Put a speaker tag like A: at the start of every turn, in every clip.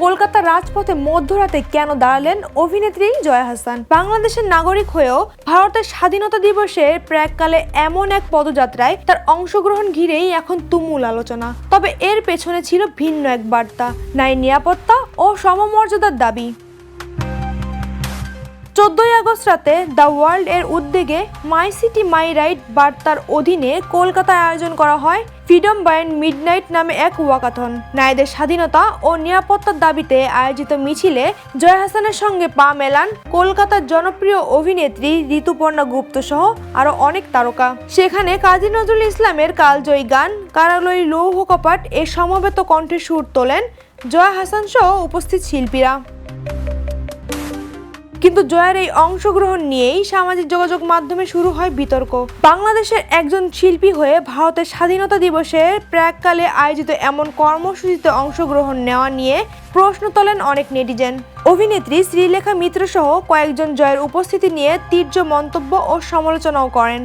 A: কলকাতার রাজপথে মধ্যরাতে কেন দাঁড়ালেন অভিনেত্রী জয়া আহসান? বাংলাদেশের নাগরিক হয়েও ভারতের স্বাধীনতা দিবসের প্রাক্কালে এমন এক পদযাত্রায় তার অংশগ্রহণ ঘিরেই এখন তুমুল আলোচনা। তবে এর পেছনে ছিল ভিন্ন এক বার্তা, নারী নিরাপত্তা ও সমমর্যাদার দাবি। 14 আগস্ট রাতে দ্য ওয়ার্ল্ড এর উদ্যোগে মাই সিটি মাই রাইট বার্তার অধীনে কলকাতায় আয়োজন করা হয় ফ্রিডম বাই মিডনাইট নামে এক ওয়াকাথন। নারীদের স্বাধীনতা ও নিরাপত্তার দাবিতে আয়োজিত মিছিলে জয়া আহসানের সঙ্গে পা মেলান কলকাতার জনপ্রিয় অভিনেত্রী ঋতুপর্ণা গুপ্ত সহ আরো অনেক তারকা। সেখানে কাজী নজরুল ইসলামের কালজয়ী গান কারালয়ী লৌহ কপাট এ সমবেত কণ্ঠে সুর তোলেন জয়া আহসান সহ উপস্থিত শিল্পীরা। কিন্তু জয়ার এই অংশগ্রহণ নিয়েই সামাজিক যোগাযোগ মাধ্যমে শুরু হয় বিতর্ক। বাংলাদেশের একজন শিল্পী হয়ে ভারতের স্বাধীনতা দিবসের প্রাক্কালে আয়োজিত এমন কর্মসূচিতে অংশগ্রহণ নেওয়া নিয়ে প্রশ্ন তোলেন অনেক নেটিজেন। অভিনেত্রী শ্রীলেখা মিত্র সহ কয়েকজন জয়ের উপস্থিতি নিয়ে তীব্র মন্তব্য ও সমালোচনাও করেন।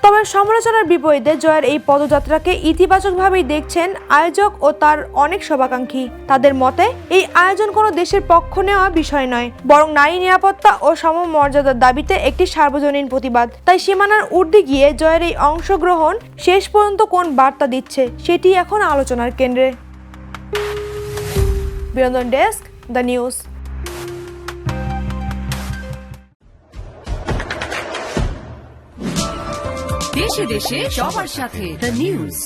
A: তবে সমালোচনার বিপরীতে জয়ের এই পদযাত্রাকে ইতিবাচকভাবেই দেখছেন আয়োজক ও তার অনেক শুভাকাঙ্ক্ষী। তাদের মতে এই আয়োজন কোনো দেশের পক্ষ নেওয়া বিষয় নয়, বরং নারী নিরাপত্তা ও সমমর্যাদার দাবিতে একটি সার্বজনীন প্রতিবাদ। তাই সীমানার ঊর্ধ্বে গিয়ে জয়ের এই অংশগ্রহণ শেষ পর্যন্ত কোন বার্তা দিচ্ছে সেটি এখন আলোচনার কেন্দ্রে। বিনোদন ডেস্ক, দ্য নিউজ।
B: দেশে দেশে সবার সাথে দ্য নিউজ।